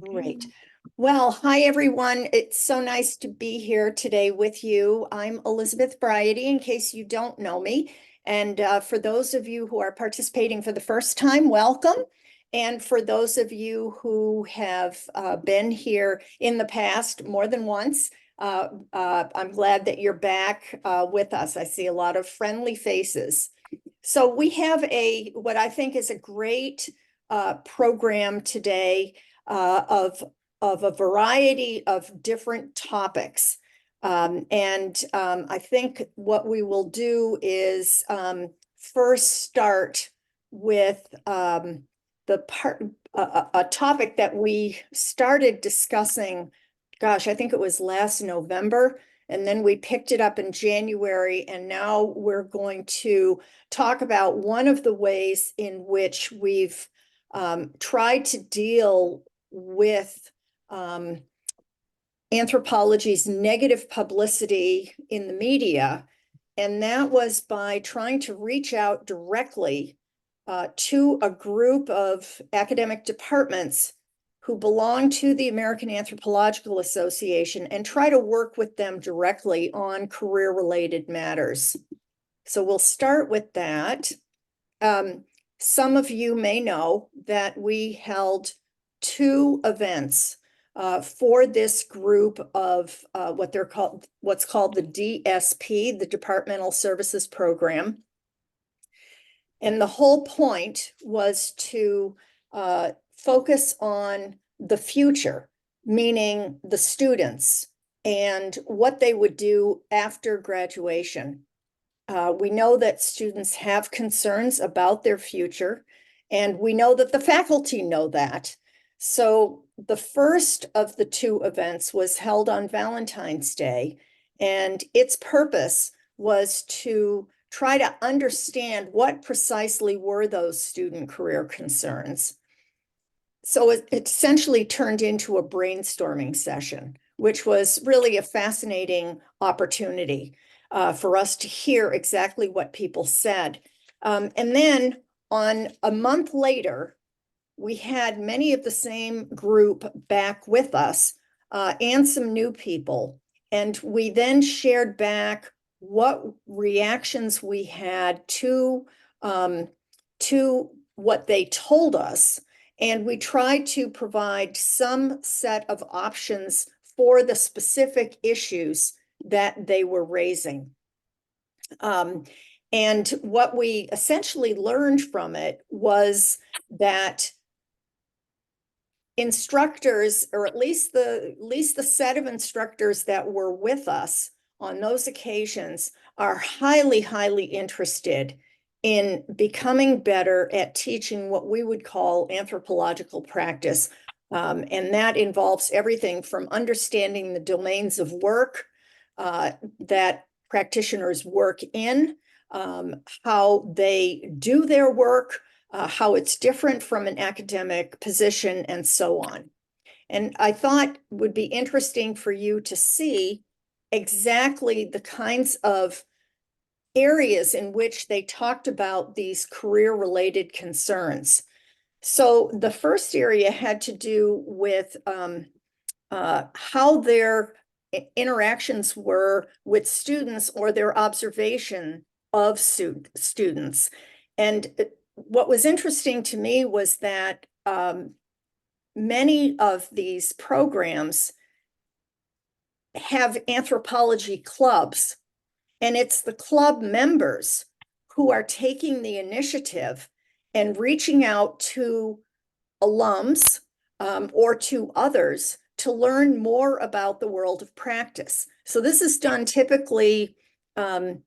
Great. Well, hi everyone. It's so nice to be here today with you. I'm Elizabeth Bryady, in case you don't know me. And for those of you who are participating for the first time, welcome. And for those of you who have been here in the past more than once, I'm glad that you're back with us. I see a lot of friendly faces. So we have what I think is a great program today of a variety of different topics. I think what we will do is first start with a topic that we started discussing, gosh, I think it was last November, and then we picked it up in January, and now we're going to talk about one of the ways in which we've tried to deal with anthropology's negative publicity in the media. And that was by trying to reach out directly to a group of academic departments who belong to the American Anthropological Association and try to work with them directly on career-related matters. So we'll start with that. Some of you may know that we held two events for this group of what's called the DSP, the Departmental Services Program. And the whole point was to focus on the future, meaning the students and what they would do after graduation. We know that students have concerns about their future, and we know that the faculty know that. So the first of the two events was held on Valentine's Day, and its purpose was to try to understand what precisely were those student career concerns. So it essentially turned into a brainstorming session, which was really a fascinating opportunity for us to hear exactly what people said. And then on a month later, we had many of the same group back with us and some new people. And we then shared back what reactions we had to what they told us. And we tried to provide some set of options for the specific issues that they were raising. And what we essentially learned from it was that instructors, or at least the set of instructors that were with us on those occasions, are highly, highly interested in becoming better at teaching what we would call anthropological practice. And that involves everything from understanding the domains of work that practitioners work in, how they do their work, how it's different from an academic position, and so on. And I thought would be interesting for you to see exactly the kinds of areas in which they talked about these career-related concerns. So the first area had to do with how their interactions were with students or their observation of students. And what was interesting to me was that many of these programs have anthropology clubs, and it's the club members who are taking the initiative and reaching out to alums or to others to learn more about the world of practice. So this is done typically, I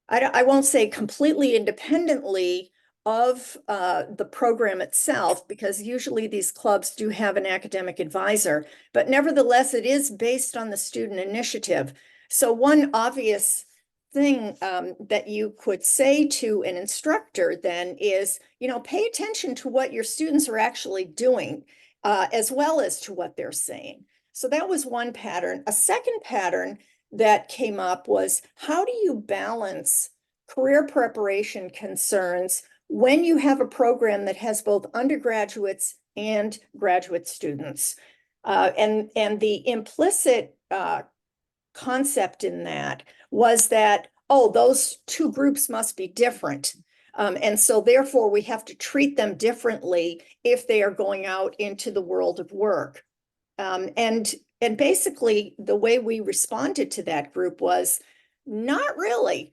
won't say completely independently of the program itself, because usually these clubs do have an academic advisor, but nevertheless, it is based on the student initiative. So one obvious thing that you could say to an instructor then is, pay attention to what your students are actually doing, as well as to what they're saying. So that was one pattern. A second pattern that came up was, how do you balance career preparation concerns when you have a program that has both undergraduates and graduate students? And the implicit concept in that was that, oh, those two groups must be different. And so therefore we have to treat them differently if they are going out into the world of work. And basically the way we responded to that group was not really.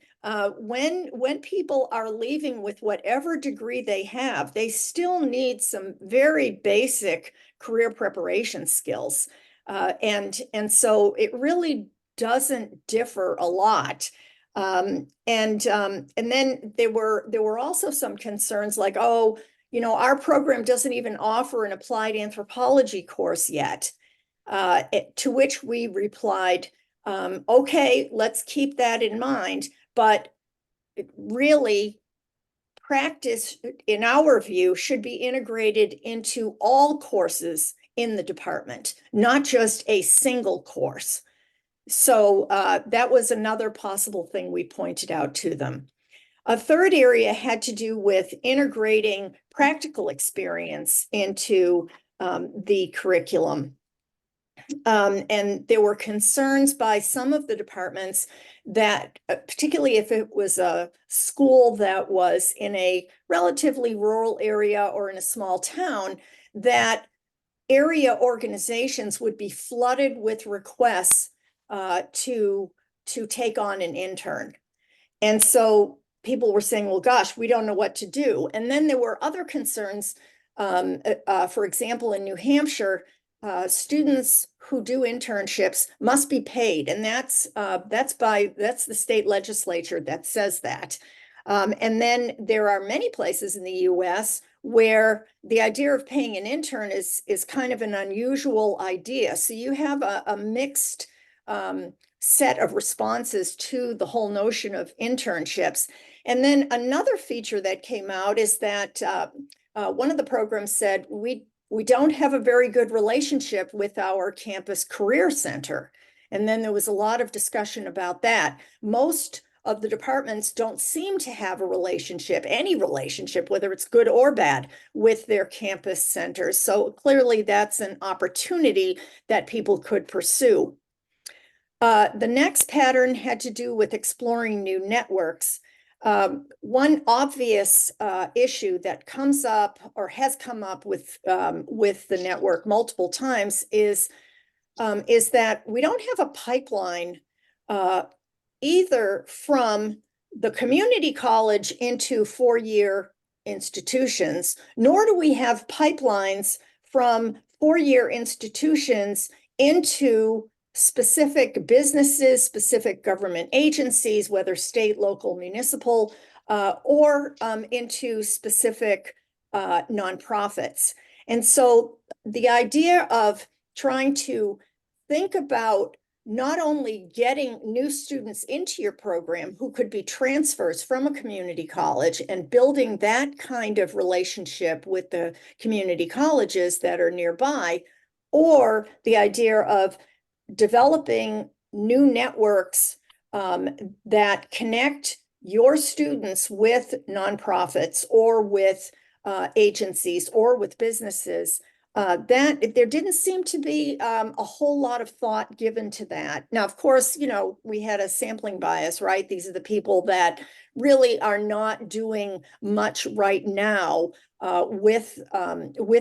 When people are leaving with whatever degree they have, they still need some very basic career preparation skills. And so it really doesn't differ a lot. And then there were also some concerns like, oh, our program doesn't even offer an applied anthropology course yet. To which we replied, okay, let's keep that in mind, but really practice, in our view, should be integrated into all courses in the department, not just a single course. So that was another possible thing we pointed out to them. A third area had to do with integrating practical experience into the curriculum. And there were concerns by some of the departments that, particularly if it was a school that was in a relatively rural area or in a small town, that area organizations would be flooded with requests to take on an intern. And so people were saying, well, gosh, we don't know what to do. And then there were other concerns. For example, in New Hampshire, students who do internships must be paid. And that's the state legislature that says that. And then there are many places in the US where the idea of paying an intern is kind of an unusual idea. So you have a mixed set of responses to the whole notion of internships. And then another feature that came out is that one of the programs said, we don't have a very good relationship with our campus career center. And then there was a lot of discussion about that. Most of the departments don't seem to have a relationship, any relationship, whether it's good or bad, with their campus centers. So clearly that's an opportunity that people could pursue. The next pattern had to do with exploring new networks. One obvious issue that comes up or has come up with the network multiple times is that we don't have a pipeline either from the community college into four-year institutions, nor do we have pipelines from four-year institutions into specific businesses, specific government agencies, whether state, local, municipal, or into specific nonprofits. And so the idea of trying to think about not only getting new students into your program who could be transfers from a community college and building that kind of relationship with the community colleges that are nearby, or the idea of developing new networks that connect your students with nonprofits or with agencies or with businesses. That there didn't seem to be a whole lot of thought given to that. Now, of course, we had a sampling bias, right? These are the people that really are not doing much right now with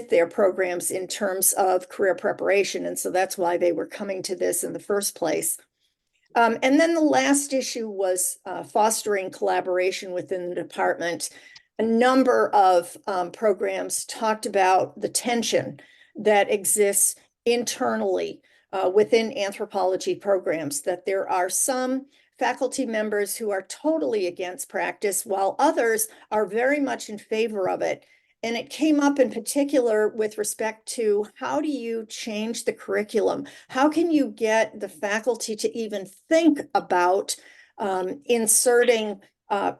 their programs in terms of career preparation. And so that's why they were coming to this in the first place. And then the last issue was fostering collaboration within the department. A number of programs talked about the tension that exists internally within anthropology programs, that there are some faculty members who are totally against practice, while others are very much in favor of it. And it came up in particular with respect to how do you change the curriculum? How can you get the faculty to even think about inserting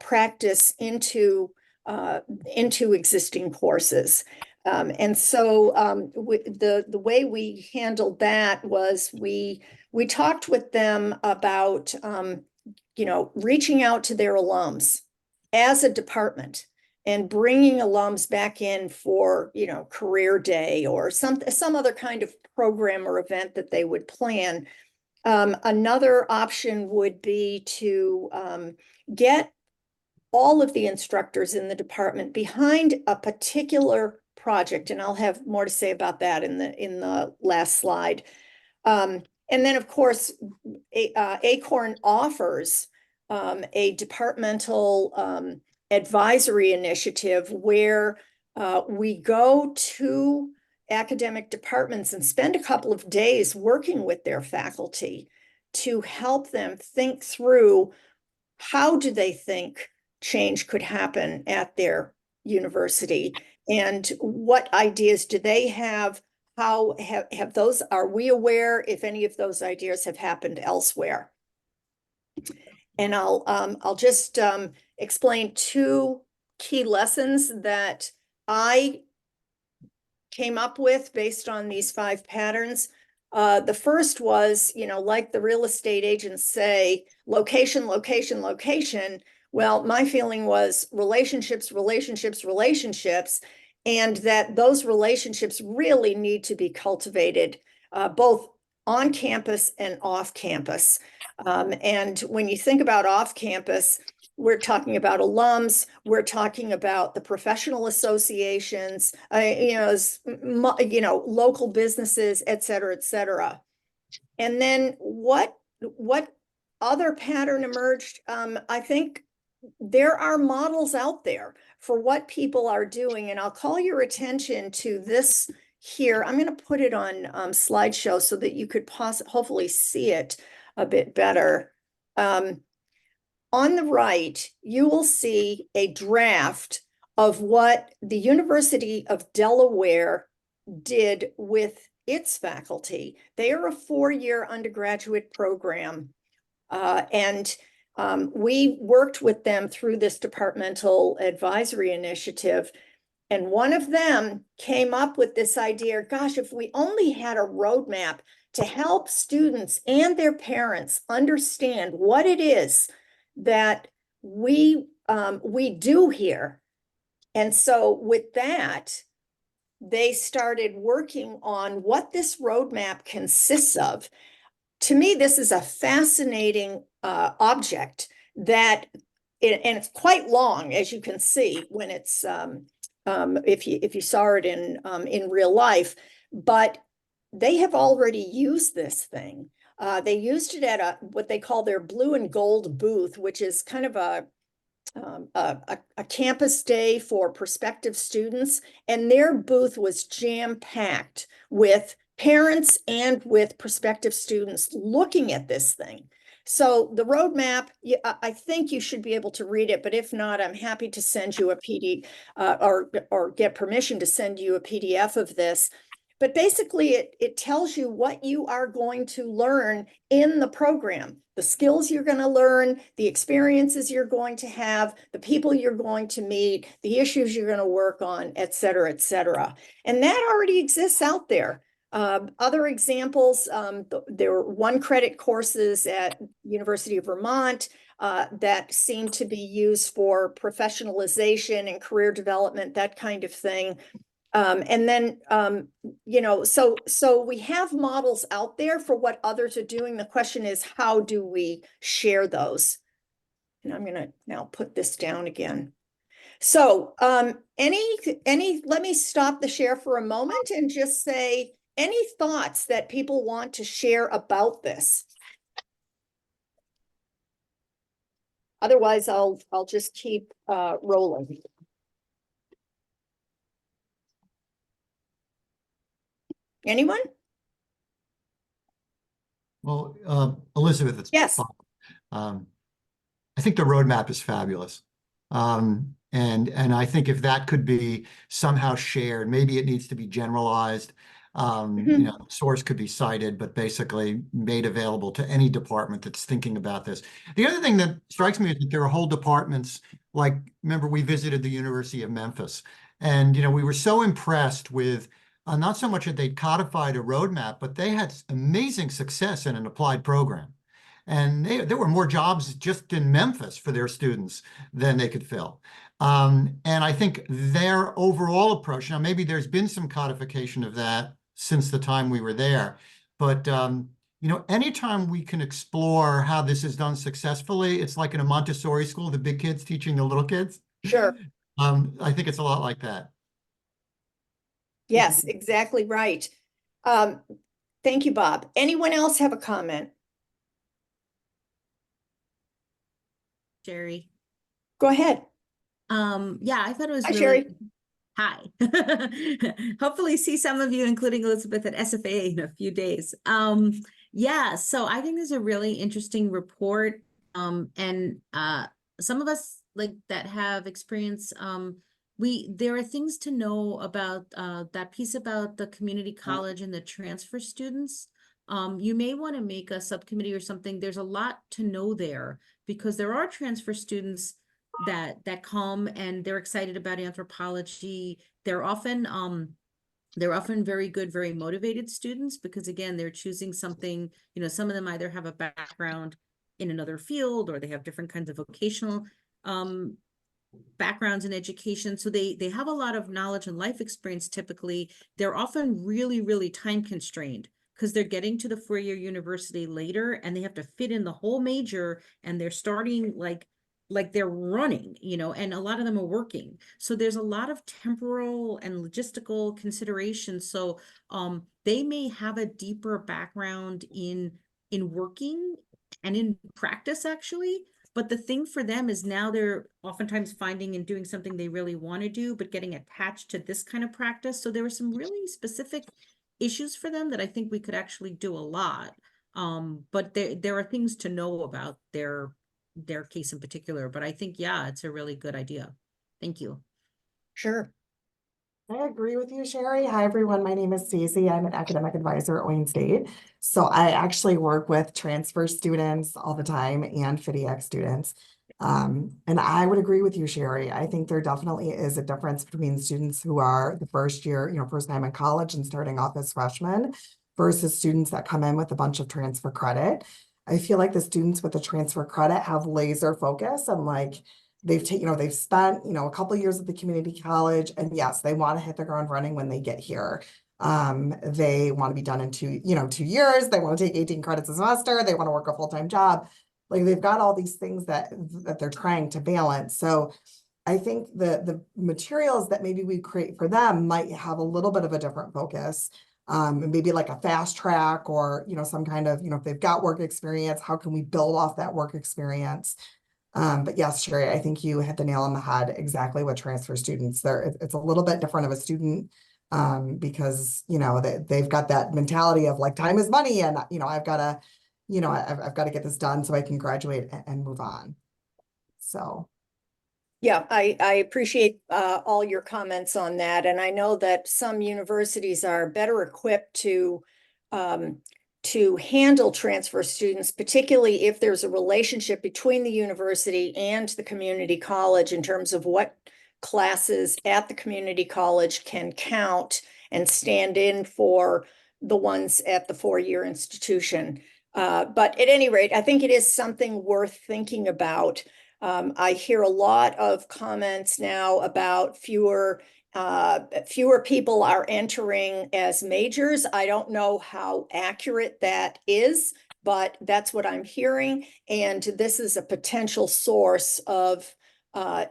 practice into existing courses? And so the way we handled that was we talked with them about reaching out to their alums as a department and bringing alums back in for, career day or some other kind of program or event that they would plan. Another option would be to get all of the instructors in the department behind a particular project, and I'll have more to say about that in the last slide. And then, of course, Acorn offers a departmental advisory initiative where we go to academic departments and spend a couple of days working with their faculty to help them think through how do they think change could happen at their university, and what ideas do they have? How have those, are we aware if any of those ideas have happened elsewhere? And I'll just explain two key lessons that I came up with based on these 5 patterns. The first was, like the real estate agents say, location, location, location. Well, my feeling was relationships, relationships, relationships, and that those relationships really need to be cultivated both on campus and off campus. And when you think about off campus, we're talking about alums, we're talking about the professional associations, local businesses, et cetera, et cetera. And then what other pattern emerged? I think there are models out there for what people are doing, and I'll call your attention to this here. I'm going to put it on slideshow so that you could hopefully see it a bit better. On the right, you will see a draft of what the University of Delaware did with its faculty. They are a 4-year undergraduate program, and we worked with them through this departmental advisory initiative. And one of them came up with this idea, gosh, if we only had a roadmap to help students and their parents understand what it is that we do here. And so with that, they started working on what this roadmap consists of. To me, this is a fascinating object and it's quite long, as you can see when it's if you saw it in real life. But they have already used this thing. They used it at what they call their blue and gold booth, which is kind of a campus day for prospective students. And their booth was jam-packed with parents and with prospective students looking at this thing. So the roadmap, I think you should be able to read it, but if not, I'm happy to send you a PDF or get permission to send you a PDF of this. But basically, it tells you what you are going to learn in the program, the skills you're going to learn, the experiences you're going to have, the people you're going to meet, the issues you're going to work on, et cetera, et cetera. And that already exists out there. Other examples, there were 1-credit courses at University of Vermont that seem to be used for professionalization and career development, that kind of thing. And then, so we have models out there for what others are doing. The question is, how do we share those? And I'm going to now put this down again. So let me stop the share for a moment and just say, any thoughts that people want to share about this? Otherwise, I'll just keep rolling. Anyone? Well, Elizabeth, it's yes. I think the roadmap is fabulous. And I think if that could be somehow shared, maybe it needs to be generalized. The source could be cited, but basically made available to any department that's thinking about this. The other thing that strikes me is that there are whole departments, like, remember, we visited the University of Memphis, and, we were so impressed with not so much that they'd codified a roadmap, but they had amazing success in an applied program. And there were more jobs just in Memphis for their students than they could fill. And I think their overall approach, now maybe there's been some codification of that since the time we were there, but anytime we can explore how this is done successfully, it's like in a Montessori school, the big kids teaching the little kids. Sure. I think it's a lot like that. Yes, exactly right. Um, thank you, Bob. Anyone else have a comment? Sherry. Go ahead. Yeah, I thought it was Hi, really Sherry. hi. Hopefully see some of you, including Elizabeth at SFA in a few days. Yeah, so I think this is a really interesting report. And some of us like that have experience, there are things to know about that piece about the community college and the transfer students. You may want to make a subcommittee or something. There's a lot to know there because there are transfer students that come and they're excited about anthropology. They're often very good, very motivated students because again, they're choosing something, some of them either have a background in another field or they have different kinds of vocational backgrounds in education. So they have a lot of knowledge and life experience typically. They're often really, really time constrained because they're getting to the four-year university later and they have to fit in the whole major and they're starting like they're running, and a lot of them are working. So there's a lot of temporal and logistical considerations. So they may have a deeper background in working and in practice actually. But the thing for them is now they're oftentimes finding and doing something they really want to do, but getting attached to this kind of practice. So there were some really specific issues for them that I think we could actually do a lot. But there are things to know about their case in particular. But I think, yeah, it's a really good idea. Thank you. Sure. I agree with you, Sherry. Hi, everyone. My name is Stacey. I'm an academic advisor at Wayne State. So I actually work with transfer students all the time and FIDIAC students. And I would agree with you, Sherry. I think there definitely is a difference between students who are the first year, first time in college and starting off as freshmen versus students that come in with a bunch of transfer credit. I feel like the students with the transfer credit have laser focus and they've spent, a couple of years at the community college, and yes, they want to hit the ground running when they get here. They want to be done in 2 years. They want to take 18 credits a semester. They want to work a full-time job. Like they've got all these things that they're trying to balance. So I think the materials that maybe we create for them might have a little bit of a different focus. Maybe like a fast track or, some kind of, if they've got work experience, how can we build off that work experience? But yes, Sherry, I think you hit the nail on the head exactly with transfer students. It's a little bit different of a student because, they've got that mentality of like time is money and, I've got to, I've got to get this done so I can graduate and move on. So. Yeah, I appreciate all your comments on that. And I know that some universities are better equipped to handle transfer students, particularly if there's a relationship between the university and the community college in terms of what classes at the community college can count and stand in for the ones at the four-year institution. But at any rate, I think it is something worth thinking about. I hear a lot of comments now about fewer people are entering as majors. I don't know how accurate that is, but that's what I'm hearing. And this is a potential source of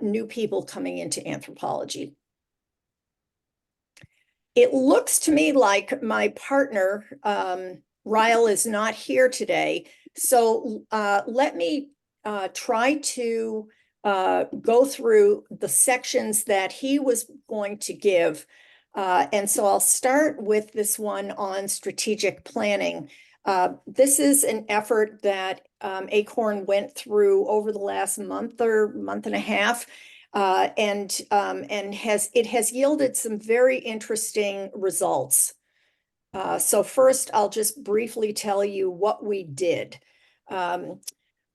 new people coming into anthropology. It looks to me like my partner, Ryle, is not here today. So let me try to go through the sections that he was going to give. And so I'll start with this one on strategic planning. This is an effort that ACORN went through over the last month or month and a half. And it has yielded some very interesting results. So first, I'll just briefly tell you what we did.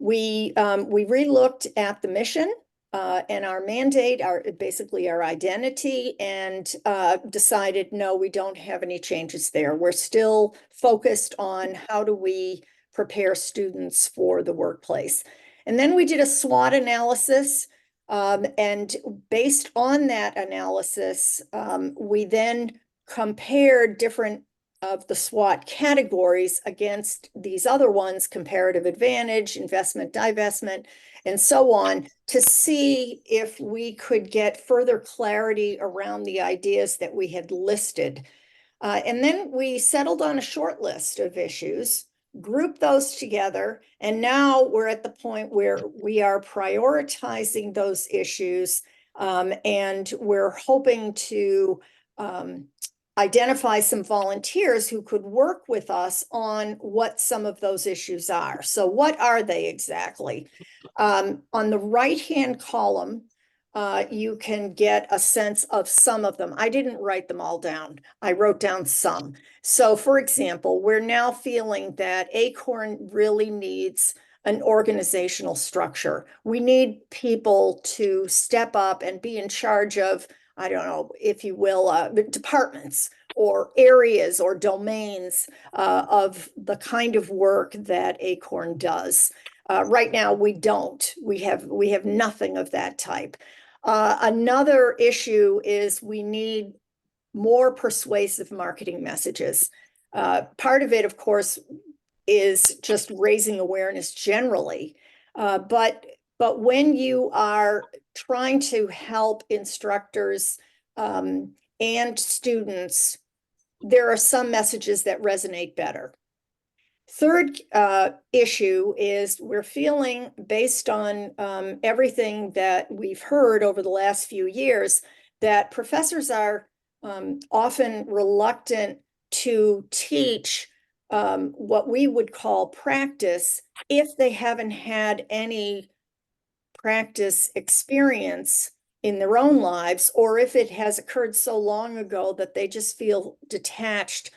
We relooked at the mission and our mandate, basically our identity, and decided, no, we don't have any changes there. We're still focused on how do we prepare students for the workplace. And then we did a SWOT analysis And based on that analysis, we then compared different of the SWOT categories against these other ones, comparative advantage, investment, divestment, and so on, to see if we could get further clarity around the ideas that we had listed. And then we settled on a short list of issues, grouped those together, and now we're at the point where we are prioritizing those issues, and we're hoping to identify some volunteers who could work with us on what some of those issues are. So what are they exactly? On the right-hand column, you can get a sense of some of them. I didn't write them all down. I wrote down some. So for example, we're now feeling that Acorn really needs an organizational structure. We need people to step up and be in charge of, I don't know, if you will, departments or areas or domains of the kind of work that Acorn does. Right now, we don't. We have nothing of that type. Another issue is we need more persuasive marketing messages. Part of it, of course, is just raising awareness generally. But when you are trying to help instructors and students, there are some messages that resonate better. Third issue is we're feeling, based on everything that we've heard over the last few years, that professors are often reluctant to teach what we would call practice if they haven't had any practice experience in their own lives, or if it has occurred so long ago that they just feel detached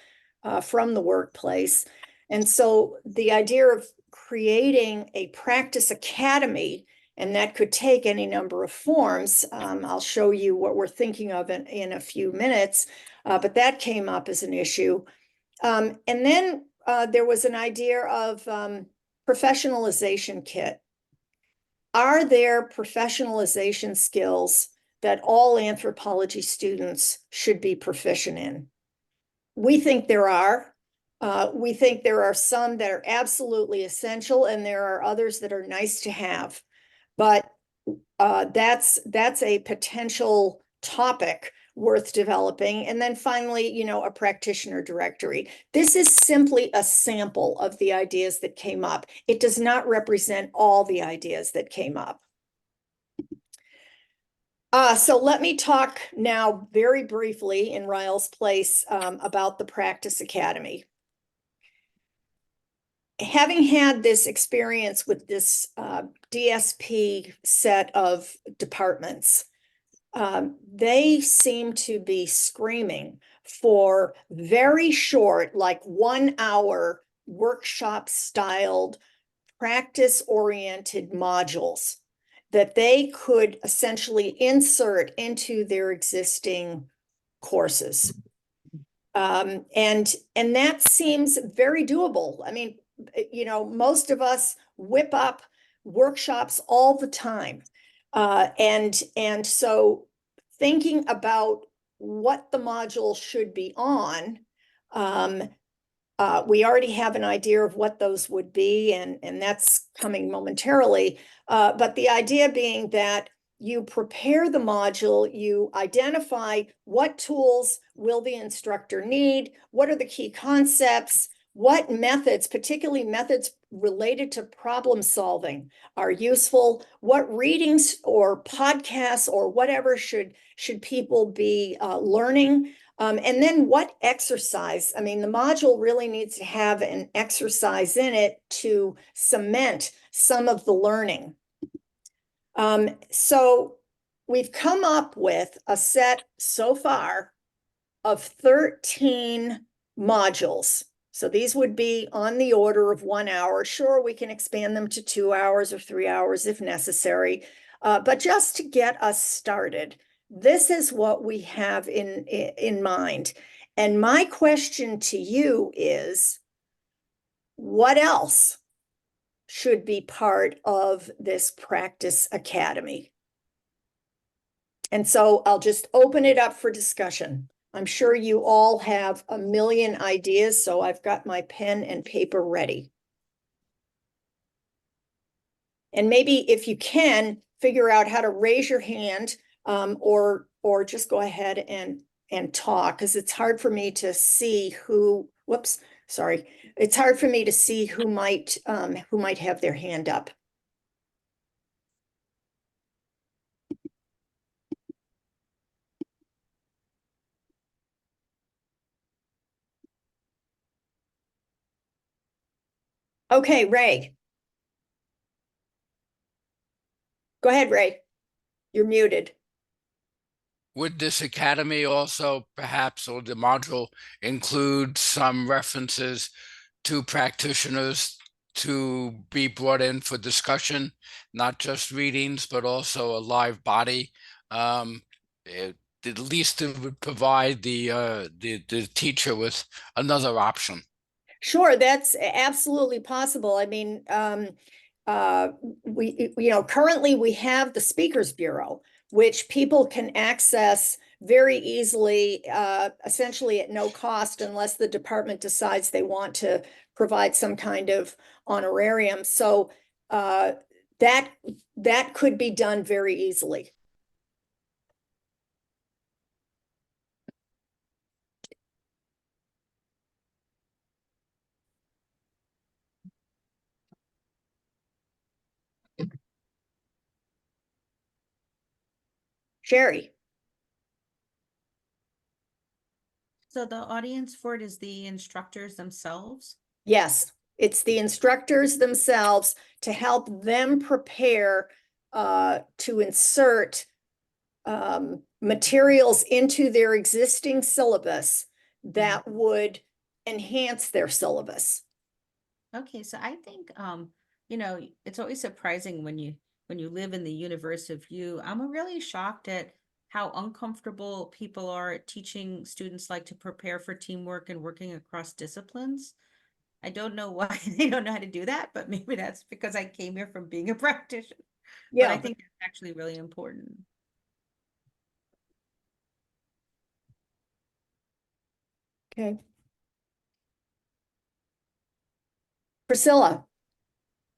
from the workplace. And so the idea of creating a practice academy, and that could take any number of forms. I'll show you what we're thinking of in a few minutes, but that came up as an issue. And then there was an idea of professionalization kit. Are there professionalization skills that all anthropology students should be proficient in? We think there are. We think there are some that are absolutely essential, and there are others that are nice to have. But that's a potential topic worth developing. And then finally, a practitioner directory. This is simply a sample of the ideas that came up. It does not represent all the ideas that came up. So let me talk now very briefly in Ryle's place about the Practice Academy. Having had this experience with this DSP set of departments, they seem to be screaming for very short, like 1 hour workshop styled, practice oriented modules that they could essentially insert into their existing courses. And that seems very doable. I mean, most of us whip up workshops all the time. And so thinking about what the module should be on, we already have an idea of what those would be, and that's coming momentarily. But the idea being that you prepare the module, you identify what tools will the instructor need, what are the key concepts, what methods, particularly methods related to problem solving, are useful, what readings or podcasts or whatever should people be learning, and then what exercise. I mean, the module really needs to have an exercise in it to cement some of the learning. So we've come up with a set so far of 13 modules. So these would be on the order of 1 hour. Sure, we can expand them to 2 hours or 3 hours if necessary. But just to get us started, this is what we have in mind. And my question to you is, what else should be part of this practice academy? And so I'll just open it up for discussion. I'm sure you all have a million ideas, so I've got my pen and paper ready. And maybe if you can, figure out how to raise your hand, or just go ahead and talk, because it's hard for me to see who, whoops, sorry. It's hard for me to see who might have their hand up. Okay, Ray. Go ahead, Ray. You're muted. Would this academy also perhaps, or the module, include some references to practitioners to be brought in for discussion, not just readings, but also a live body? At least it would provide the teacher with another option. Sure, that's absolutely possible. I mean, currently we have the Speakers Bureau, which people can access very easily, essentially at no cost, unless the department decides they want to provide some kind of honorarium. So that could be done very easily. Sherry. So the audience for it is the instructors themselves? Yes, it's the instructors themselves to help them prepare to insert materials into their existing syllabus that would enhance their syllabus. Okay, so I think it's always surprising when you live in the universe of you. I'm really shocked at how uncomfortable people are at teaching students like to prepare for teamwork and working across disciplines. I don't know why they don't know how to do that, but maybe that's because I came here from being a practitioner. But I think it's actually really important. Okay. Priscilla.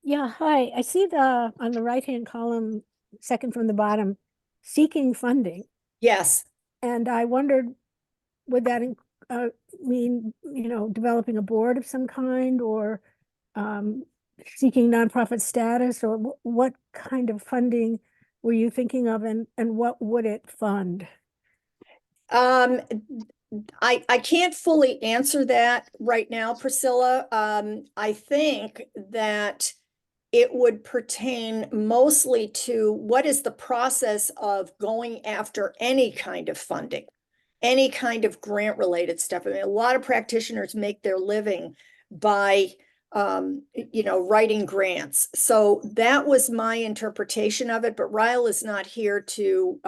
Yeah, hi. I see on the right-hand column, second from the bottom, seeking funding. Yes. And I wondered, would that mean, developing a board of some kind, or seeking nonprofit status, or what kind of funding were you thinking of, and what would it fund? I can't fully answer that right now, Priscilla. I think that it would pertain mostly to what is the process of going after any kind of funding, any kind of grant related stuff. I mean, a lot of practitioners make their living by writing grants. So that was my interpretation of it, but Ryle is not here to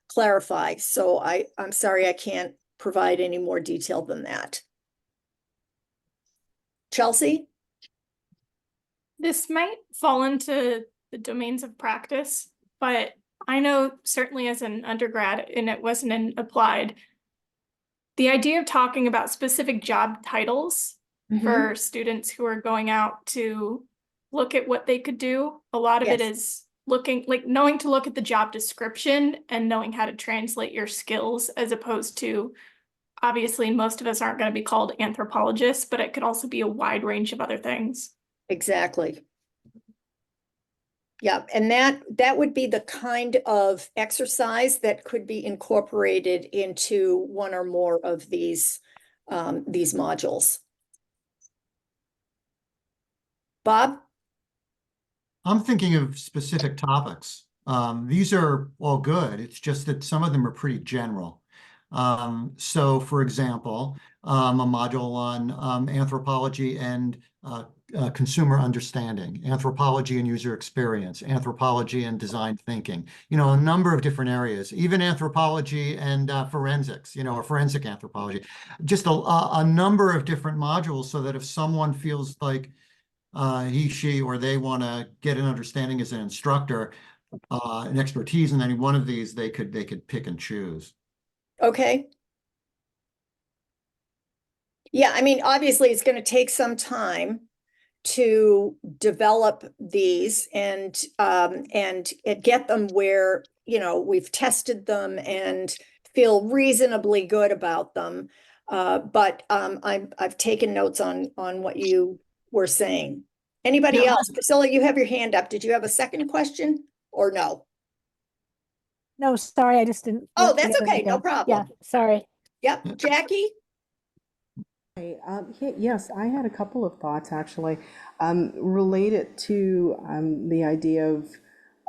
clarify. So I'm sorry, I can't provide any more detail than that. Chelsea? This might fall into the domains of practice, but I know certainly as an undergrad, and it wasn't an applied, the idea of talking about specific job titles for students who are going out to look at what they could do. A lot of it is knowing to look at the job description and knowing how to translate your skills, as opposed to, obviously, most of us aren't going to be called anthropologists, but it could also be a wide range of other things. Exactly. Yeah, and that would be the kind of exercise that could be incorporated into one or more of these modules. Bob? I'm thinking of specific topics. These are all good. It's just that some of them are pretty general. So, for example, a module on anthropology and consumer understanding, anthropology and user experience, anthropology and design thinking, a number of different areas, even anthropology and forensics, or forensic anthropology, just a number of different modules, so that if someone feels like he, she, or they want to get an understanding as an instructor, and expertise in any one of these, they could pick and choose. Okay. Yeah, I mean, obviously, it's going to take some time to develop these and get them where, you know, we've tested them and feel reasonably good about them. But I've taken notes on what you were saying. Anybody Yeah. else? Priscilla, you have your hand up. Did you have a second question or no? No, sorry, I just didn't. Oh, look the that's other way okay. No down. problem. Yeah, sorry. Yep. Jackie? Hi, yes, I had a couple of thoughts actually, related to the idea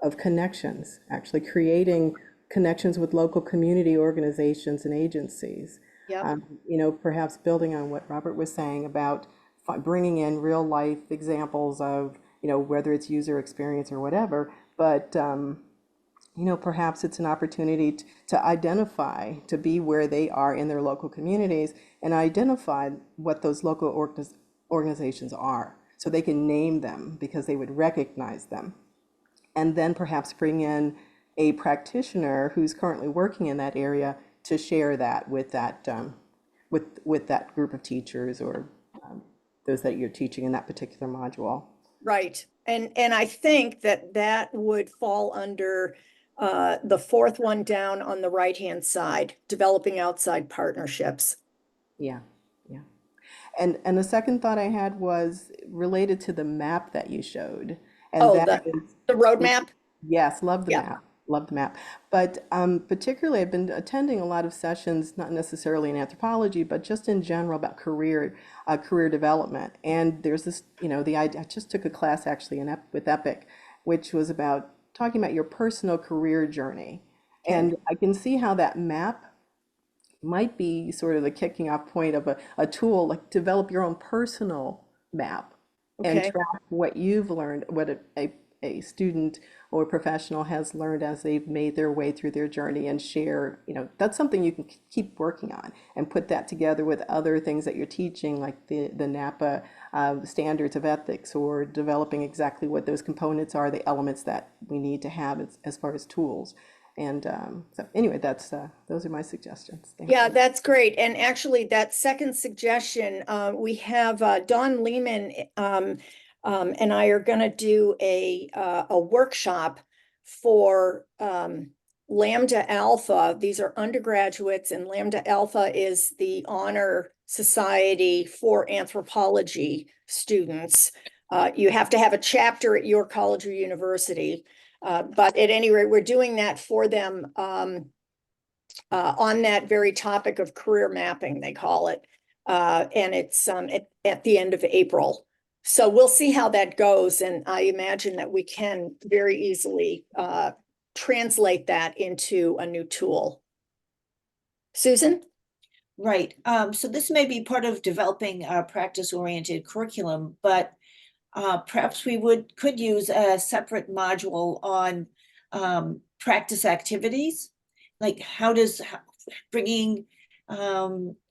of connections, actually creating connections with local community organizations and agencies. Yep. You know, perhaps building on what Robert was saying about bringing in real life examples of, you know, whether it's user experience or whatever, but you know, perhaps it's an opportunity to identify, to be where they are in their local communities and identify what those local organizations are so they can name them because they would recognize them. And then perhaps bring in a practitioner who's currently working in that area to share that with that with that group of teachers or those that you're teaching in that particular module. Right. And I think that would fall under the fourth one down on the right-hand side, developing outside partnerships. Yeah, yeah. And the second thought I had was related to the map that you showed. And Oh, that is, the roadmap? yes, love the Yeah. map. Love the map. But particularly, I've been attending a lot of sessions, not necessarily in anthropology, but just in general about career development. And there's this, you know, I just took a class actually with Epic, which was about talking about your personal career journey. Okay. And I can see how that map might be sort of the kicking off point of a tool, like develop your own personal map and Okay. track what you've learned, what a student or professional has learned as they've made their way through their journey and share, you know, that's something you can keep working on and put that together with other things that you're teaching, like the NAPA standards of ethics, or developing exactly what those components are, the elements that we need to have as far as tools. And so anyway, those are my suggestions. Thank Yeah, you. that's great. And actually, that second suggestion, we have Don Lehman and I are going to do a workshop for Lambda Alpha. These are undergraduates, and Lambda Alpha is the honor society for anthropology students. You have to have a chapter at your college or university. But at any rate, we're doing that for them on that very topic of career mapping, they call it. And it's at the end of April. So we'll see how that goes. And I imagine that we can very easily translate that into a new tool. Susan? Right. So this may be part of developing a practice-oriented curriculum, but perhaps we could use a separate module on practice activities. Like bringing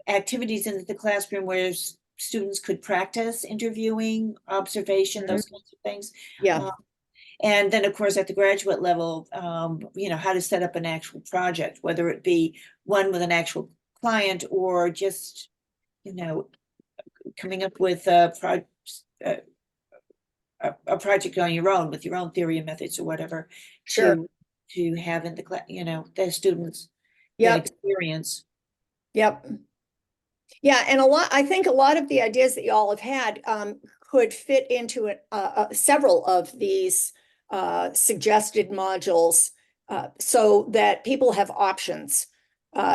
activities into the classroom where students could practice interviewing, observation, those kinds of things. Yeah. And then, of course, at the graduate level, you know, how to set up an actual project, whether it be one with an actual client or just, you know, coming up with a project on your own with your own theory and methods or whatever. Sure. To have in the class, you know, the students get Yep. experience. Yep. Yeah, and I think a lot of the ideas that y'all have had could fit into several of these suggested modules so that people have options.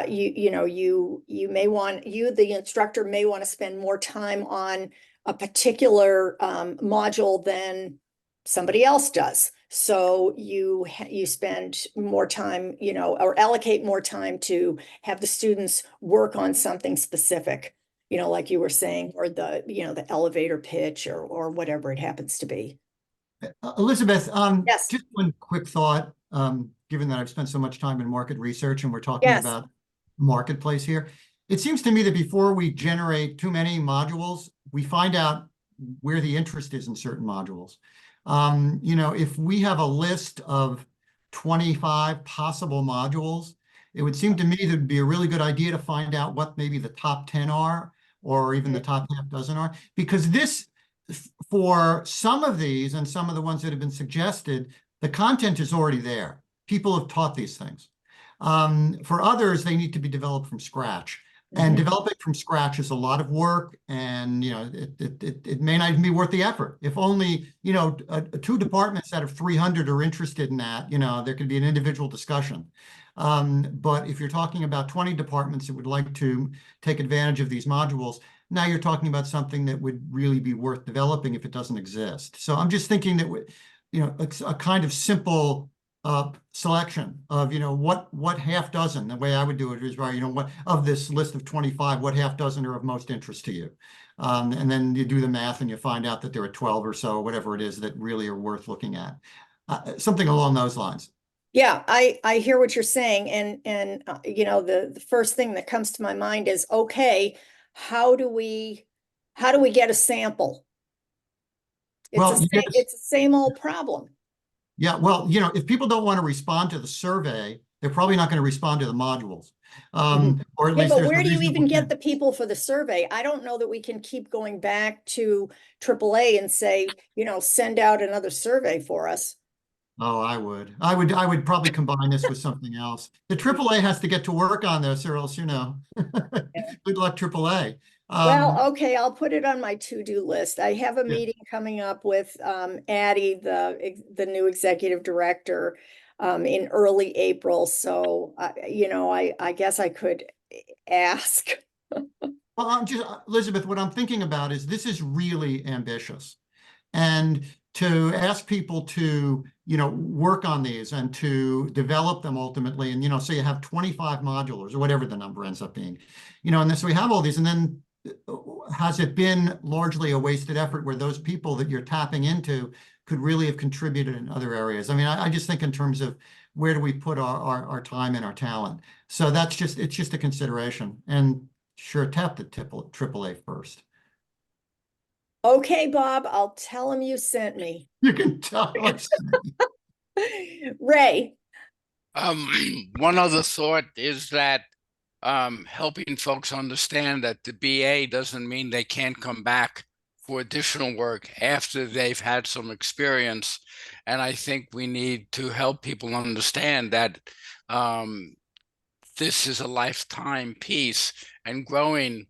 You know, you may want, the instructor may want to spend more time on a particular module than somebody else does. So you spend more time, you know, or allocate more time to have the students work on something specific, you know, like you were saying, or you know, the elevator pitch or whatever it happens to be. Elizabeth, Yes. just one quick thought, given that I've spent so much time in market research and we're talking Yes. about marketplace here. It seems to me that before we generate too many modules, we find out where the interest is in certain modules. You know, if we have a list of 25 possible modules, it would seem to me that it'd be a really good idea to find out what maybe the top 10 are, or even the top half dozen are, because this, for some of these and some of the ones that have been suggested, the content is already there. People have taught these things. For others, they need to be developed from scratch. And developing from scratch is a lot of work, and it may not even be worth the effort. If only 2 departments out of 300 are interested in that, there could be an individual discussion. But if you're talking about 20 departments that would like to take advantage of these modules, now you're talking about something that would really be worth developing if it doesn't exist. So I'm just thinking that a kind of simple selection of what half dozen. The way I would do it is, right, what of this list of 25, what half dozen are of most interest to you, and then you do the math and you find out that there are 12 or so, whatever it is, that really are worth looking at. Something along those lines. Yeah, I hear what you're saying, and the first thing that comes to my mind is, okay, how do we get a sample? Well, It's the same old problem. Yeah, well, if people don't want to respond to the survey, they're probably not going to respond to the modules. Or at Yeah, least but there's where a do you even reasonable get chance. the people for the survey? I don't know that we can keep going back to AAA and say, send out another survey for us. Oh, I would probably combine this with something else. The AAA has to get to work on this, or else, good luck, AAA. Well, okay, I'll put it on my to-do list. I have a meeting coming up with Addie, the new executive director, in early April. So, I guess I could ask. Well, Elizabeth, what I'm thinking about is this is really ambitious. And to ask people to, work on these and to develop them ultimately, and, so you have 25 modulars or whatever the number ends up being, and then so we have all these, and then has it been largely a wasted effort where those people that you're tapping into could really have contributed in other areas? I mean, I just think in terms of where do we put our time and our talent? So it's just a consideration. And sure, tap the AAA first. Okay, Bob, I'll tell him you sent me. You can tell us. Ray. One other thought is that helping folks understand that the BA doesn't mean they can't come back for additional work after they've had some experience. And I think we need to help people understand that this is a lifetime piece, and growing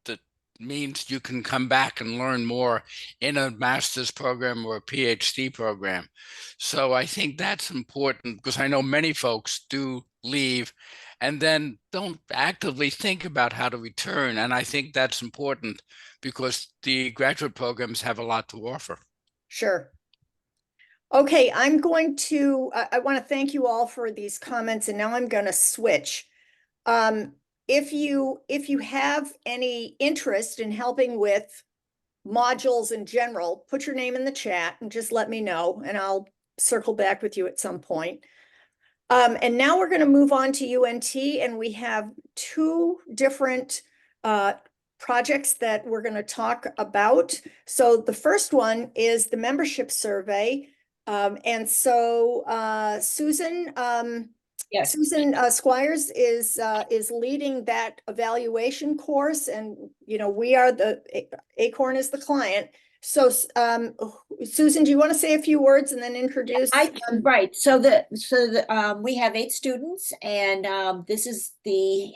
that means you can come back and learn more in a master's program or a PhD program. So I think that's important, because I know many folks do leave and then don't actively think about how to return. And I think that's important because the graduate programs have a lot to offer. Sure. Okay, I want to thank you all for these comments, and now I'm going to switch. If you have any interest in helping with modules in general, put your name in the chat and just let me know, and I'll circle back with you at some point. And now we're going to move on to UNT, and we have 2 different projects that we're going to talk about. So the first one is the membership survey. And so Susan, Yes. Susan Squires is leading that evaluation course, and we are Acorn is the client. So Susan, do you want to say a few words and then introduce? Right. So we have 8 students, and this is the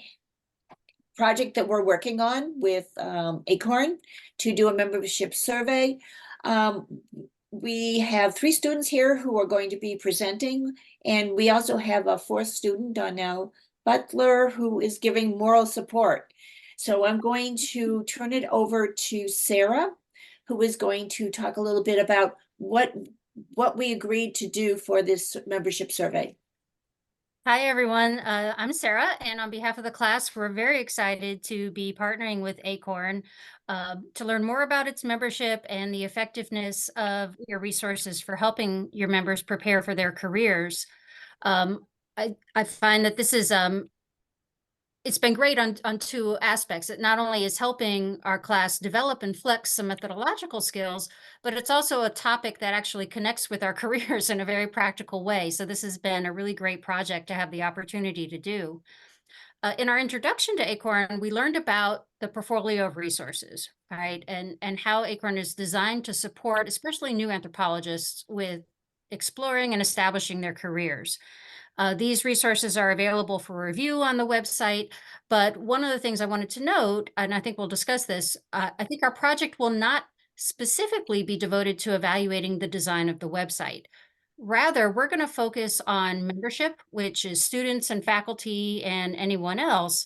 project that we're working on with Acorn to do a membership survey. We have 3 students here who are going to be presenting, and we also have a 4th student, Donnell Butler, who is giving moral support. So I'm going to turn it over to Sarah, who is going to talk a little bit about what we agreed to do for this membership survey. Hi, everyone. I'm Sarah, and on behalf of the class, we're very excited to be partnering with Acorn to learn more about its membership and the effectiveness of your resources for helping your members prepare for their careers. I find that this is it's been great on two aspects. It not only is helping our class develop and flex some methodological skills, but it's also a topic that actually connects with our careers in a very practical way. So this has been a really great project to have the opportunity to do. In our introduction to ACORN, we learned about the portfolio of resources, right? And how ACORN is designed to support, especially new anthropologists, with exploring and establishing their careers. These resources are available for review on the website, but one of the things I wanted to note, and I think we'll discuss this, I think our project will not specifically be devoted to evaluating the design of the website. Rather, we're going to focus on membership, which is students and faculty and anyone else.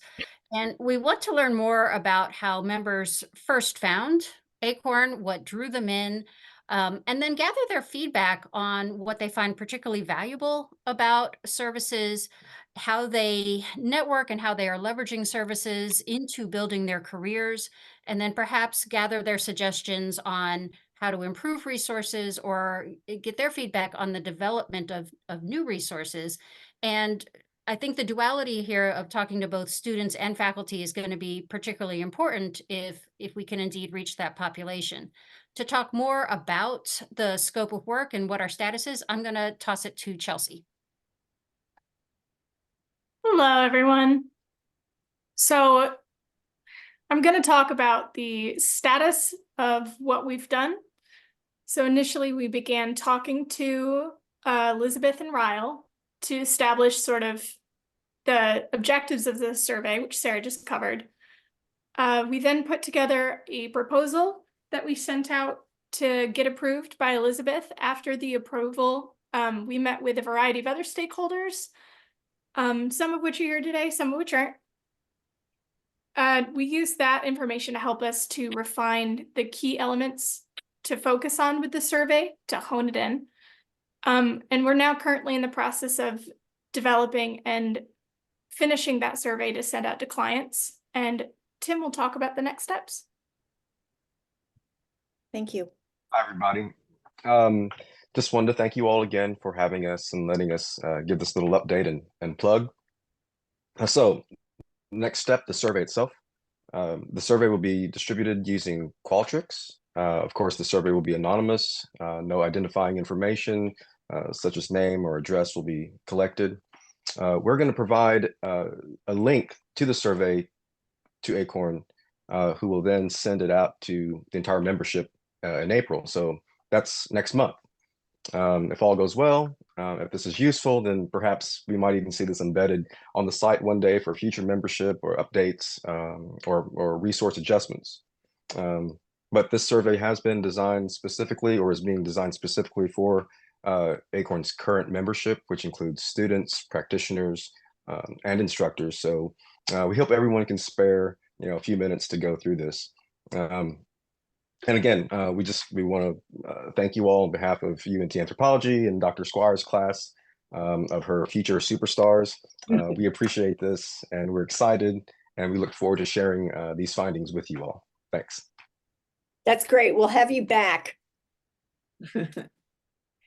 And we want to learn more about how members first found ACORN, what drew them in, and then gather their feedback on what they find particularly valuable about services, how they network and how they are leveraging services into building their careers, and then perhaps gather their suggestions on how to improve resources or get their feedback on the development of new resources. And I think the duality here of talking to both students and faculty is going to be particularly important if we can indeed reach that population. To talk more about the scope of work and what our status is, I'm going to toss it to Chelsea. Hello, everyone. So I'm going to talk about the status of what we've done. So initially we began talking to Elizabeth and Ryle to establish sort of the objectives of the survey, which Sarah just covered. We then put together a proposal that we sent out to get approved by Elizabeth. After the approval, we met with a variety of other stakeholders, some of which are here today, some of which aren't. We used that information to help us to refine the key elements to focus on with the survey, to hone it in. And we're now currently in the process of developing and finishing that survey to send out to clients. And Tim will talk about the next steps. Thank you. Hi, everybody. Just wanted to thank you all again for having us and letting us give this little update and plug. So next step, the survey itself. The survey will be distributed using Qualtrics. Of course, the survey will be anonymous. No identifying information, such as name or address, will be collected. We're going to provide a link to the survey to ACORN, who will then send it out to the entire membership in April. So that's next month. If all goes well, if this is useful, then perhaps we might even see this embedded on the site one day for future membership or updates or resource adjustments. But this survey has been designed specifically, or is being designed specifically for ACORN's current membership, which includes students, practitioners, and instructors. So we hope everyone can spare a few minutes to go through this. And again, we want to thank you all on behalf of UNT Anthropology and Dr. Squire's class of her future superstars. We appreciate this, and we're excited, and we look forward to sharing these findings with you all. Thanks. That's great. We'll have you back.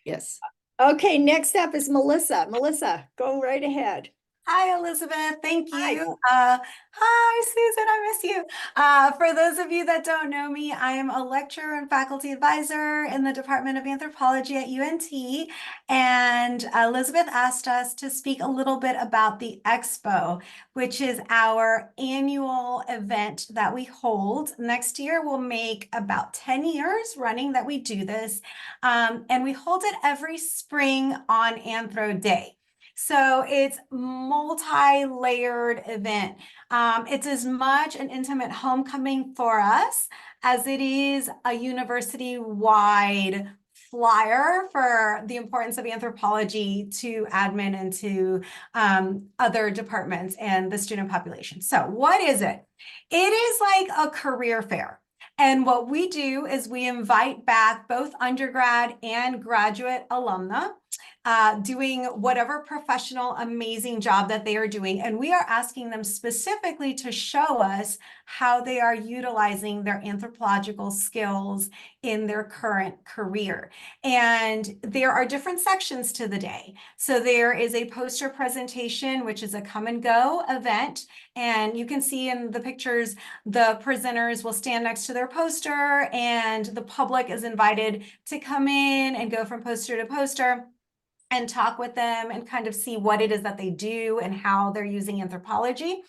Yes. Okay, next up is Melissa. Melissa, go right ahead. Hi, Elizabeth. Thank Hi. you. Hi, Susan. I miss you. For those of you that don't know me, I am a lecturer and faculty advisor in the Department of Anthropology at UNT. And Elizabeth asked us to speak a little bit about the Expo, which is our annual event that we hold. Next year, we'll make about 10 years running that we do this. And we hold it every spring on Anthro Day. So it's multi-layered event. It's as much an intimate homecoming for us as it is a university-wide flyer for the importance of anthropology to admin and to other departments and the student population. So what is it? It is like a career fair. And what we do is we invite back both undergrad and graduate alumna doing whatever professional, amazing job that they are doing. And we are asking them specifically to show us how they are utilizing their anthropological skills in their current career. And there are different sections to the day. So there is a poster presentation, which is a come and go event. And you can see in the pictures, the presenters will stand next to their poster, and the public is invited to come in and go from poster to poster and talk with them and kind of see what it is that they do and how they're using anthropology.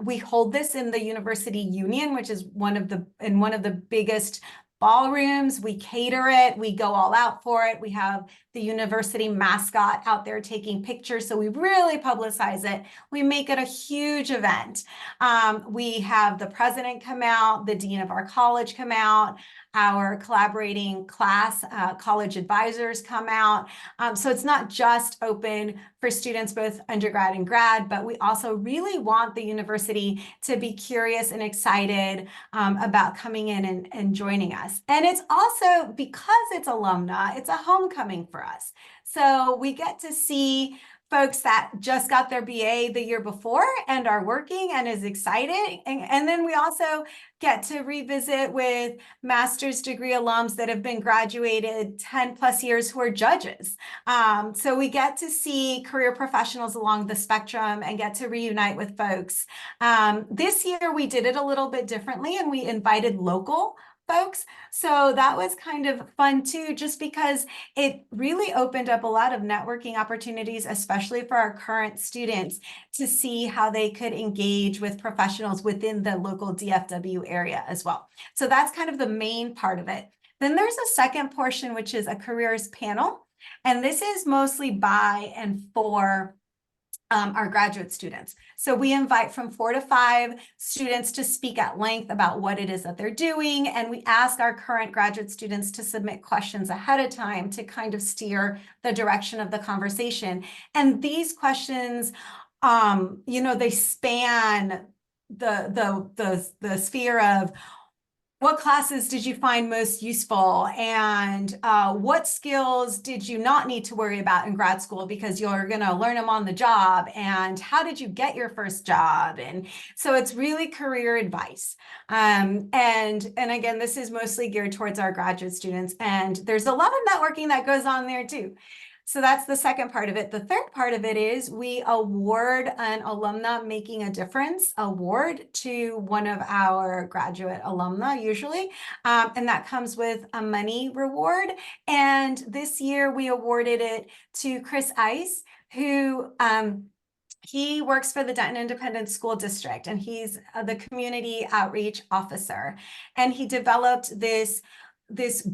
We hold this in the University Union, which is one of the biggest ballrooms. We cater it. We go all out for it. We have the university mascot out there taking pictures. So we really publicize it. We make it a huge event. We have the president come out, the dean of our college come out, our collaborating class, college advisors come out. So it's not just open for students, both undergrad and grad, but we also really want the university to be curious and excited about coming in and joining us. And it's also, because it's alumna, it's a homecoming for us. So we get to see folks that just got their BA the year before and are working and is excited. And then we also get to revisit with master's degree alums that have been graduated 10 plus years who are judges. So we get to see career professionals along the spectrum and get to reunite with folks. This year we did it a little bit differently, and we invited local folks. So that was kind of fun too, just because it really opened up a lot of networking opportunities, especially for our current students, to see how they could engage with professionals within the local DFW area as well. So that's kind of the main part of it. Then there's a second portion, which is a careers panel. And this is mostly by and for our graduate students. So we invite from 4 to 5 students to speak at length about what it is that they're doing. And we ask our current graduate students to submit questions ahead of time to kind of steer the direction of the conversation. And these questions, they span the sphere of, what classes did you find most useful? And what skills did you not need to worry about in grad school because you're going to learn them on the job? And how did you get your first job? And so it's really career advice. And again, this is mostly geared towards our graduate students. And there's a lot of networking that goes on there too. So that's the second part of it. The third part of it is we award an Alumna Making a Difference award to one of our graduate alumna usually. And that comes with a money reward. And this year we awarded it to Chris Ice, who he works for the Denton Independent School District, and he's the community outreach officer. And he developed this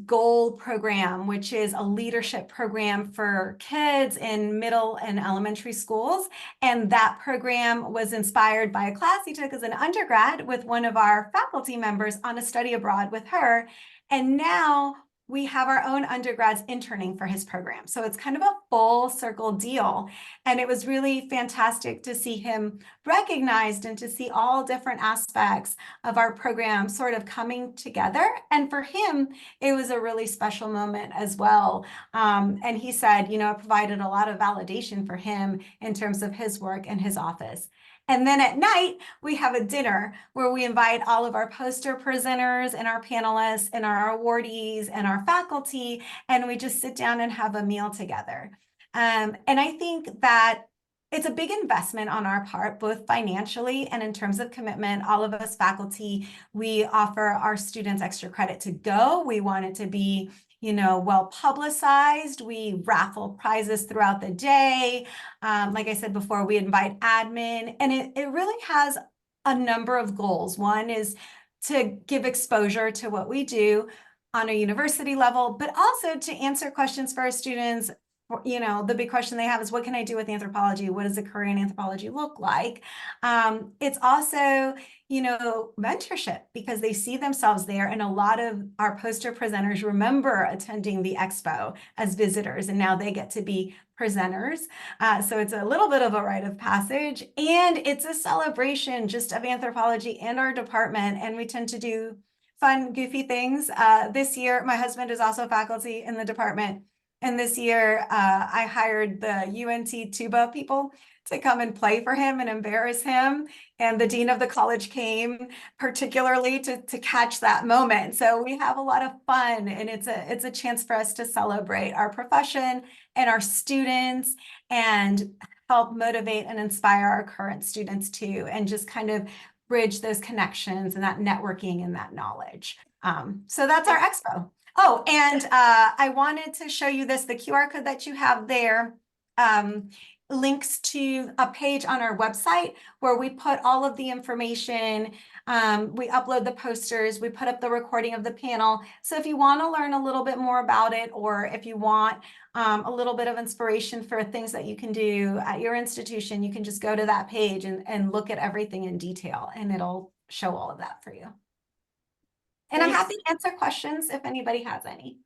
goal program, which is a leadership program for kids in middle and elementary schools. And that program was inspired by a class he took as an undergrad with one of our faculty members on a study abroad with her. And now we have our own undergrads interning for his program. So it's kind of a full circle deal. And it was really fantastic to see him recognized and to see all different aspects of our program sort of coming together. And for him, it was a really special moment as well. And he said, it provided a lot of validation for him in terms of his work and his office. And then at night, we have a dinner where we invite all of our poster presenters and our panelists and our awardees and our faculty, and we just sit down and have a meal together. And I think that it's a big investment on our part, both financially and in terms of commitment. All of us faculty, we offer our students extra credit to go. We want it to be well publicized. We raffle prizes throughout the day. Like I said before, we invite admin, and it really has a number of goals. One is to give exposure to what we do on a university level, but also to answer questions for our students. The big question they have is, what can I do with anthropology? What does a career in anthropology look like? It's also, mentorship, because they see themselves there. And a lot of our poster presenters remember attending the expo as visitors, and now they get to be presenters. So it's a little bit of a rite of passage, and it's a celebration just of anthropology and our department. And we tend to do fun, goofy things. This year, my husband is also faculty in the department. And this year, I hired the UNT tuba people to come and play for him and embarrass him. And the dean of the college came particularly to catch that moment. So we have a lot of fun, and it's a chance for us to celebrate our profession and our students and help motivate and inspire our current students too, and just kind of bridge those connections and that networking and that knowledge. So that's our expo. Oh, and I wanted to show you this, the QR code that you have there links to a page on our website where we put all of the information. We upload the posters, we put up the recording of the panel. So if you want to learn a little bit more about it, or if you want a little bit of inspiration for things that you can do at your institution, you can just go to that page and look at everything in detail, and it'll show all of that for you. And I'm happy to answer questions if anybody has any.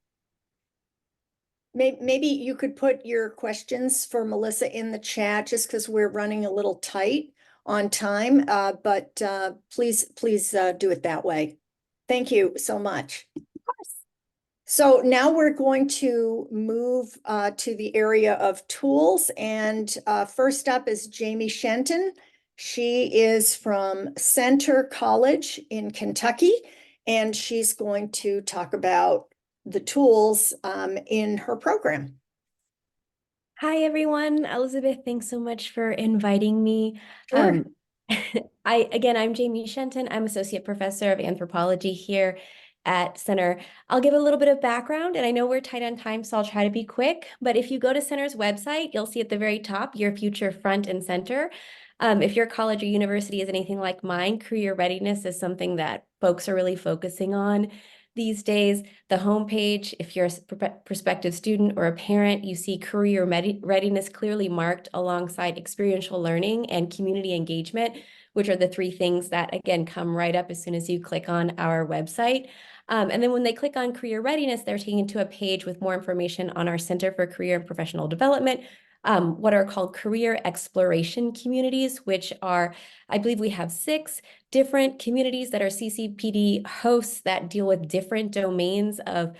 Maybe you could put your questions for Melissa in the chat, just because we're running a little tight on time, but please do it that way. Thank you so much. Of course. So now we're going to move to the area of tools, and first up is Jamie Shenton. She is from Center College in Kentucky, and she's going to talk about the tools in her program. Hi, everyone. Elizabeth, thanks so much for inviting me. Sure. I'm Jamie Shenton. I'm Associate Professor of Anthropology here at Center. I'll give a little bit of background, and I know we're tight on time, so I'll try to be quick. But if you go to Center's website, you'll see at the very top, your future front and center. If your college or university is anything like mine, career readiness is something that folks are really focusing on these days. The homepage, if you're a prospective student or a parent, you see career readiness clearly marked alongside experiential learning and community engagement, which are the three things that, again, come right up as soon as you click on our website. And then when they click on career readiness, they're taken to a page with more information on our Center for Career and Professional Development, what are called career exploration communities, which are, I believe we have 6 different communities that are CCPD hosts that deal with different domains of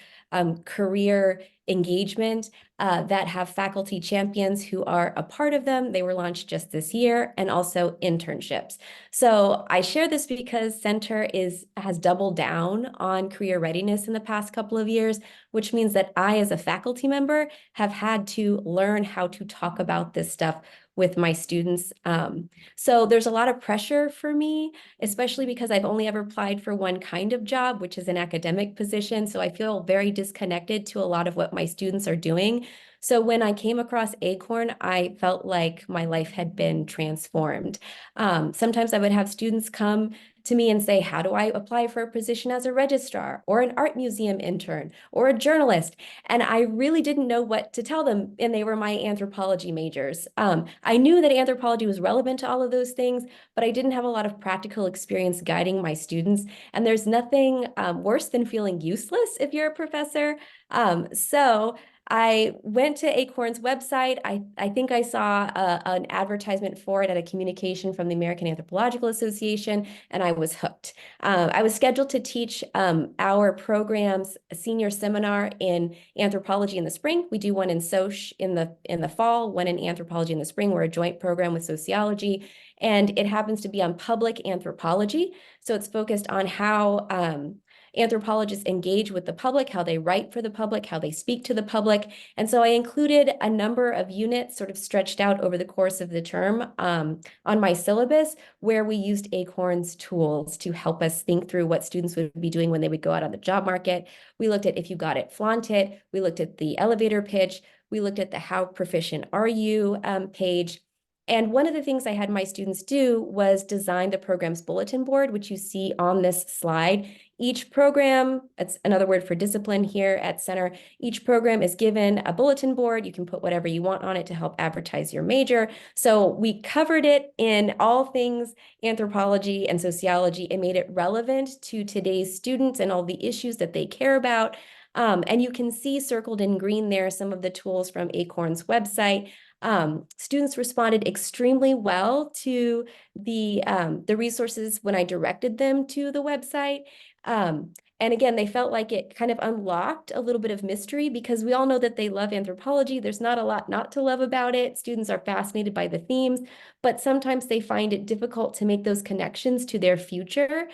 career engagement that have faculty champions who are a part of them. They were launched just this year, and also internships. So I share this because Center has doubled down on career readiness in the past couple of years, which means that I, as a faculty member, have had to learn how to talk about this stuff with my students. So there's a lot of pressure for me, especially because I've only ever applied for one kind of job, which is an academic position. So I feel very disconnected to a lot of what my students are doing. So when I came across Acorn, I felt like my life had been transformed. Sometimes I would have students come to me and say, how do I apply for a position as a registrar or an art museum intern or a journalist? And I really didn't know what to tell them. And they were my anthropology majors. I knew that anthropology was relevant to all of those things, but I didn't have a lot of practical experience guiding my students. And there's nothing worse than feeling useless if you're a professor. So I went to Acorn's website. I think I saw an advertisement for it at a communication from the American Anthropological Association, and I was hooked. I was scheduled to teach our program's senior seminar in anthropology in the spring. We do one in Soc in the fall, one in anthropology in the spring. We're a joint program with sociology, and it happens to be on public anthropology. So it's focused on how anthropologists engage with the public, how they write for the public, how they speak to the public. And so I included a number of units sort of stretched out over the course of the term on my syllabus, where we used Acorn's tools to help us think through what students would be doing when they would go out on the job market. We looked at if you got it, flaunt it. We looked at the elevator pitch. We looked at the how proficient are you page. And one of the things I had my students do was design the program's bulletin board, which you see on this slide. Each program, it's another word for discipline here at Center, each program is given a bulletin board. You can put whatever you want on it to help advertise your major. So we covered it in all things anthropology and sociology and made it relevant to today's students and all the issues that they care about. And you can see circled in green there some of the tools from Acorn's website. Students responded extremely well to the resources when I directed them to the website. And again, they felt like it kind of unlocked a little bit of mystery because we all know that they love anthropology. There's not a lot not to love about it. Students are fascinated by the themes, but sometimes they find it difficult to make those connections to their future.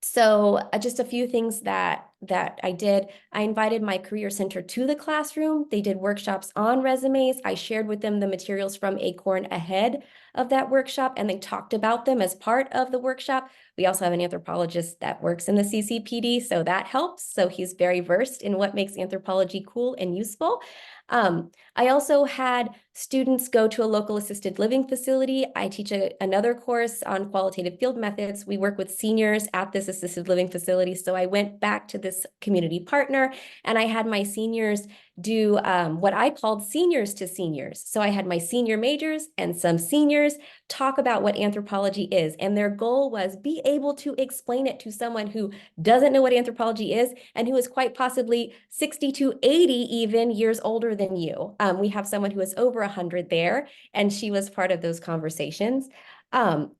So just a few things that I did. I invited my career center to the classroom. They did workshops on resumes. I shared with them the materials from Acorn ahead of that workshop, and they talked about them as part of the workshop. We also have an anthropologist that works in the CCPD, so that helps. So he's very versed in what makes anthropology cool and useful. I also had students go to a local assisted living facility. I teach another course on qualitative field methods. We work with seniors at this assisted living facility. So I went back to this community partner and I had my seniors do what I called seniors to seniors. So I had my senior majors and some seniors talk about what anthropology is. And their goal was be able to explain it to someone who doesn't know what anthropology is and who is quite possibly 60 to 80 even years older than you. We have someone who is over 100 there, and she was part of those conversations.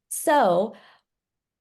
So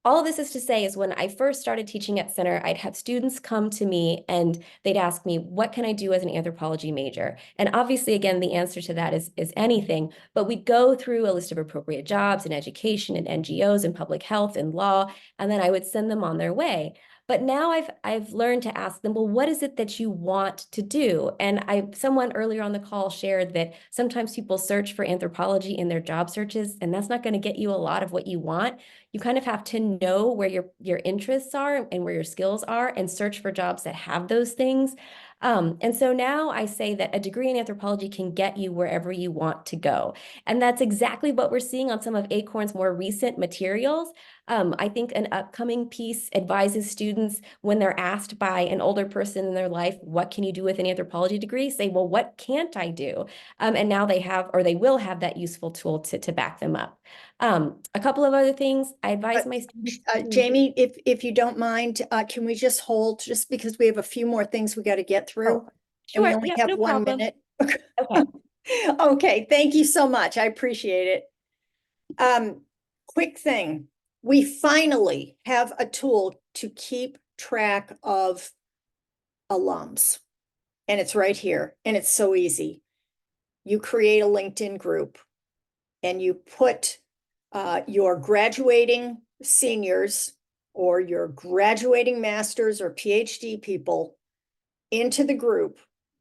all of this is to say is when I first started teaching at Center, I'd have students come to me and they'd ask me, what can I do as an anthropology major? And obviously, again, the answer to that is anything, but we'd go through a list of appropriate jobs in education and NGOs and public health and law, and then I would send them on their way. But now I've learned to ask them, well, what is it that you want to do? And someone earlier on the call shared that sometimes people search for anthropology in their job searches, and that's not going to get you a lot of what you want. You kind of have to know where your interests are and where your skills are and search for jobs that have those things. And so now I say that a degree in anthropology can get you wherever you want to go. And that's exactly what we're seeing on some of Acorn's more recent materials. I think an upcoming piece advises students when they're asked by an older person in their life, what can you do with an anthropology degree? Say, well, what can't I do? And now they have, or they will have that useful tool to back them up. A couple of other things, I advise my students. Jamie, if you don't mind, can we just hold, just because we have a few more things we got to get through? And we Sure, only yeah, have no 1 problem. minute. Okay. Okay, thank you so much. I appreciate it. Quick thing. We finally have a tool to keep track of alums. And it's right here, and it's so easy. You create a LinkedIn group and you put your graduating seniors or your graduating masters or PhD people into the group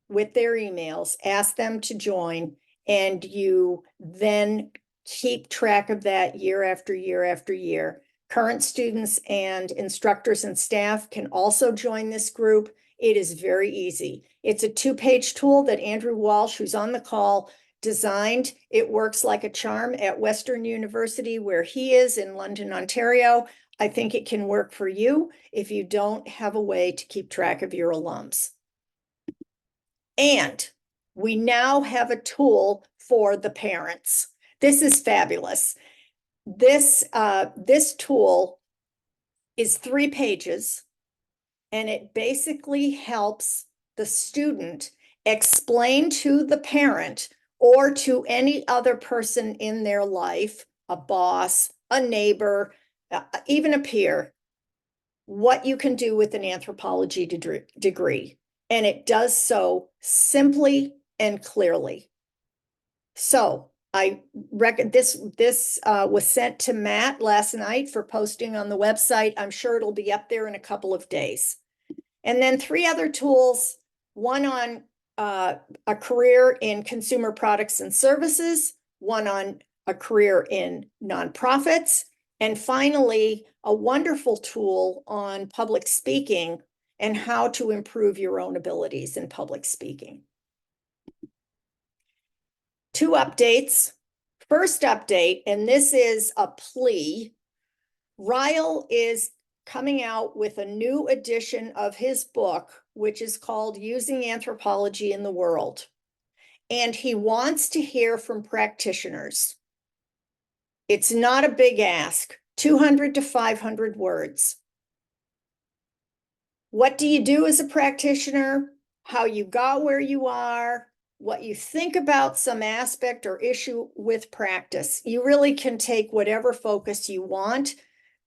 with their emails, ask them to join, and you then keep track of that year after year after year. Current students and instructors and staff can also join this group. It is very easy. It's a 2-page tool that Andrew Walsh, who's on the call, designed. It works like a charm at Western University, where he is in London, Ontario. I think it can work for you if you don't have a way to keep track of your alums. And we now have a tool for the parents. This is fabulous. This tool is 3 pages, and it basically helps the student explain to the parent or to any other person in their life, a boss, a neighbor, even a peer, what you can do with an anthropology degree. And it does so simply and clearly. So I reckon this was sent to Matt last night for posting on the website. I'm sure it'll be up there in a couple of days. And then 3 other tools, one on a career in consumer products and services, one on a career in nonprofits, and finally, a wonderful tool on public speaking and how to improve your own abilities in public speaking. 2 updates. First update, and this is a plea. Ryle is coming out with a new edition of his book, which is called Using Anthropology in the World. And he wants to hear from practitioners. It's not a big ask, 200 to 500 words. What do you do as a practitioner? How you got where you are? What you think about some aspect or issue with practice. You really can take whatever focus you want.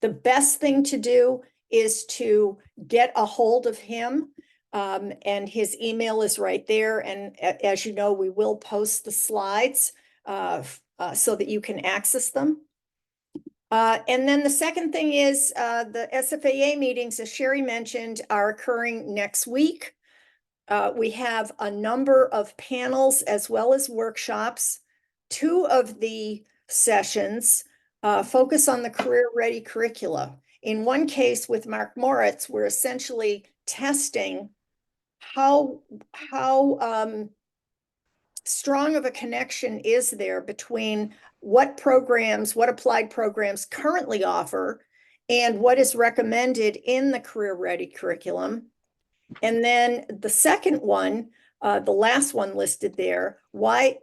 The best thing to do is to get a hold of him. And his email is right there. And as you know, we will post the slides so that you can access them. And then the second thing is the SFAA meetings, as Sherry mentioned, are occurring next week. We have a number of panels as well as workshops. 2 of the sessions focus on the career-ready curricula. In one case with Mark Moritz, we're essentially testing how strong of a connection is there between what applied programs currently offer and what is recommended in the career-ready curriculum. And then the second one, the last one listed there, what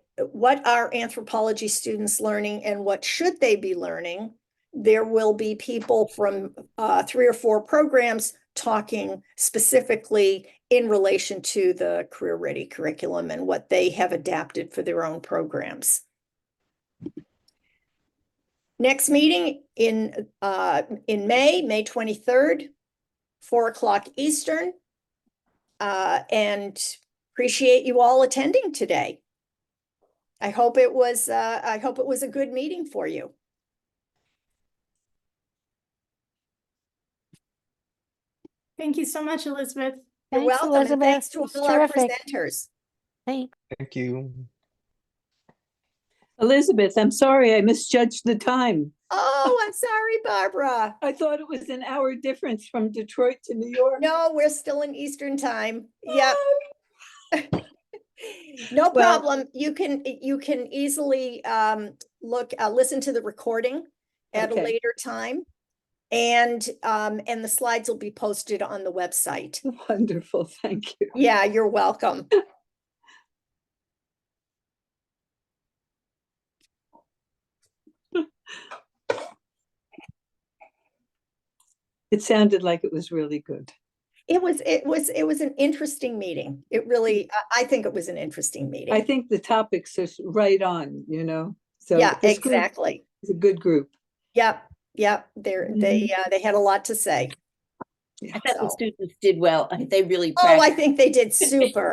are anthropology students learning and what should they be learning? There will be people from 3 or 4 programs talking specifically in relation to the career-ready curriculum and what they have adapted for their own programs. Next meeting in May 23rd, 4 o'clock Eastern. And appreciate you all attending today. I hope it was a good meeting for you. Thank you so much, Elizabeth. You're Thanks, welcome, and Elizabeth. thanks It to was all our terrific. presenters. Thanks. Thank you. Elizabeth, I'm sorry I misjudged the time. Oh, I'm sorry, Barbara. I thought it was an hour difference from Detroit to New York. No, we're still in Eastern time. Yep. No Well- problem. You can easily listen to the recording at a Okay. later time. And the slides will be posted on the website. Wonderful, thank you. Yeah, you're welcome. It sounded like it was really good. It was an interesting meeting. It really, I think it was an interesting meeting. I think the topics are right on, you know? So Yeah, this group exactly. is a good group. Yep. They had a lot to say. I thought the So. students did well. They really Oh, I practiced. think they did super.